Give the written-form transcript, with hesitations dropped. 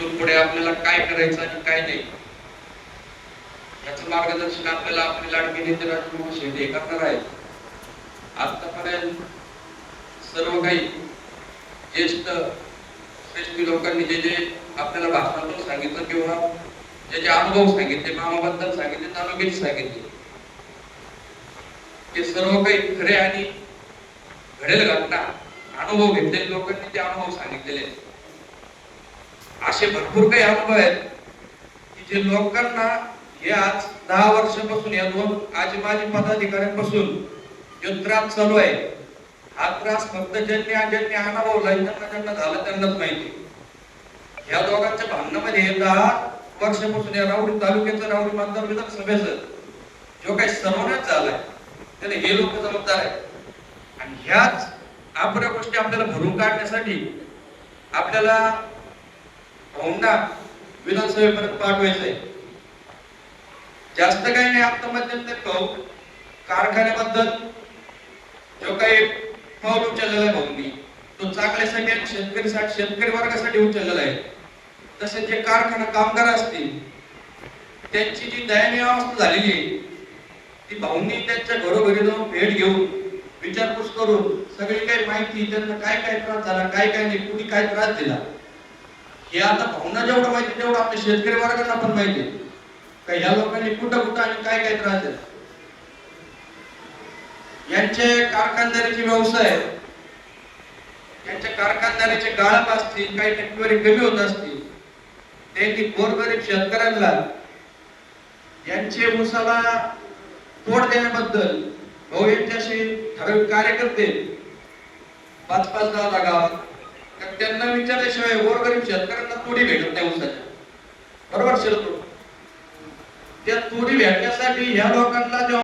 इथून पुढे आपल्याला काय करायचं आणि काय नाही याचं मार्गदर्शन आपल्याला आपले लाडके नेते राजकुमार शेटे करणार आहेत. आतापर्यंत सर्व काही ज्येष्ठ श्रेष्ठ लोकांनी जे जे आपल्याला भाषणातून सांगितलं किंवा ज्याचे अनुभव सांगितले, मामाबद्दल सांगितले, तालुक्यात सांगितले, ते सर्व काही खरे आणि घडेल घटना अनुभव घेतलेले लोकांनी ते अनुभव सांगितलेले. असे भरपूर काही अनुभव आहेत की जे लोकांना हे आज 10 वर्षापासून या दोन आजी पदाधिकाऱ्यांपासून जो त्रास चालू आहे, हा त्रास फक्त ज्यांनी अनुभवला, ज्यांना झालं त्यांनाच माहिती. या दोघांच्या भांडणामध्ये 10 वर्षापासून या राऊरी तालुक्याचा राऊरी मतदार विधानसभेचा जो काही सर्वनाश झालाय त्याने हे लोक जबाबदार आहेत. आणि ह्याच अपुऱ्या गोष्टी आपल्याला भरून काढण्यासाठी आपल्याला भाऊंना विधानसभेपर्यंत पाठवायचंय. जास्त काही नाही. आता मध्यंतरी भाऊ कारखान्याबद्दल जो काही पाऊल उचललेला आहे भाऊंनी, तो चांगल्यासाठी आणि शेतकरी वर्गासाठी उचललेला आहे. तसे जे कारखाना कामगार असतील त्यांची जी दयनीय अवस्था झालेली आहे ती भाऊंनी त्यांच्या घरोघरी जाऊन भेट घेऊन विचारपूस करून सगळी काही माहिती, त्यांना काय काय त्रास झाला, काय काय नाही, कुणी काय त्रास दिला, हे आता भाऊंना जेवढं माहिती तेवढं आपल्या शेतकरी वर्गांना पण माहिती आहे का ह्या लोकांनी कुठं कुठं आणि काय काय त्रास दिला. यांचे कारखानदारीचे व्यवसाय, यांच्या कारखानदारीचे गाळप असतील, काही टक्केवारी कमी होत असतील, त्यांनी गोरगरीब शेतकऱ्यांना यांचे ऊसाला तोड देण्याबद्दल भाऊ यांच्याशी ठराविक कार्यकर्ते 5-5 गावात त्यांना विचारल्याशिवाय गोरगरीब शेतकऱ्यांना तोडी भेटत नाही ऊसाच्या. बरोबर शिरतो त्या तोडी भेटण्यासाठी ह्या लोकांना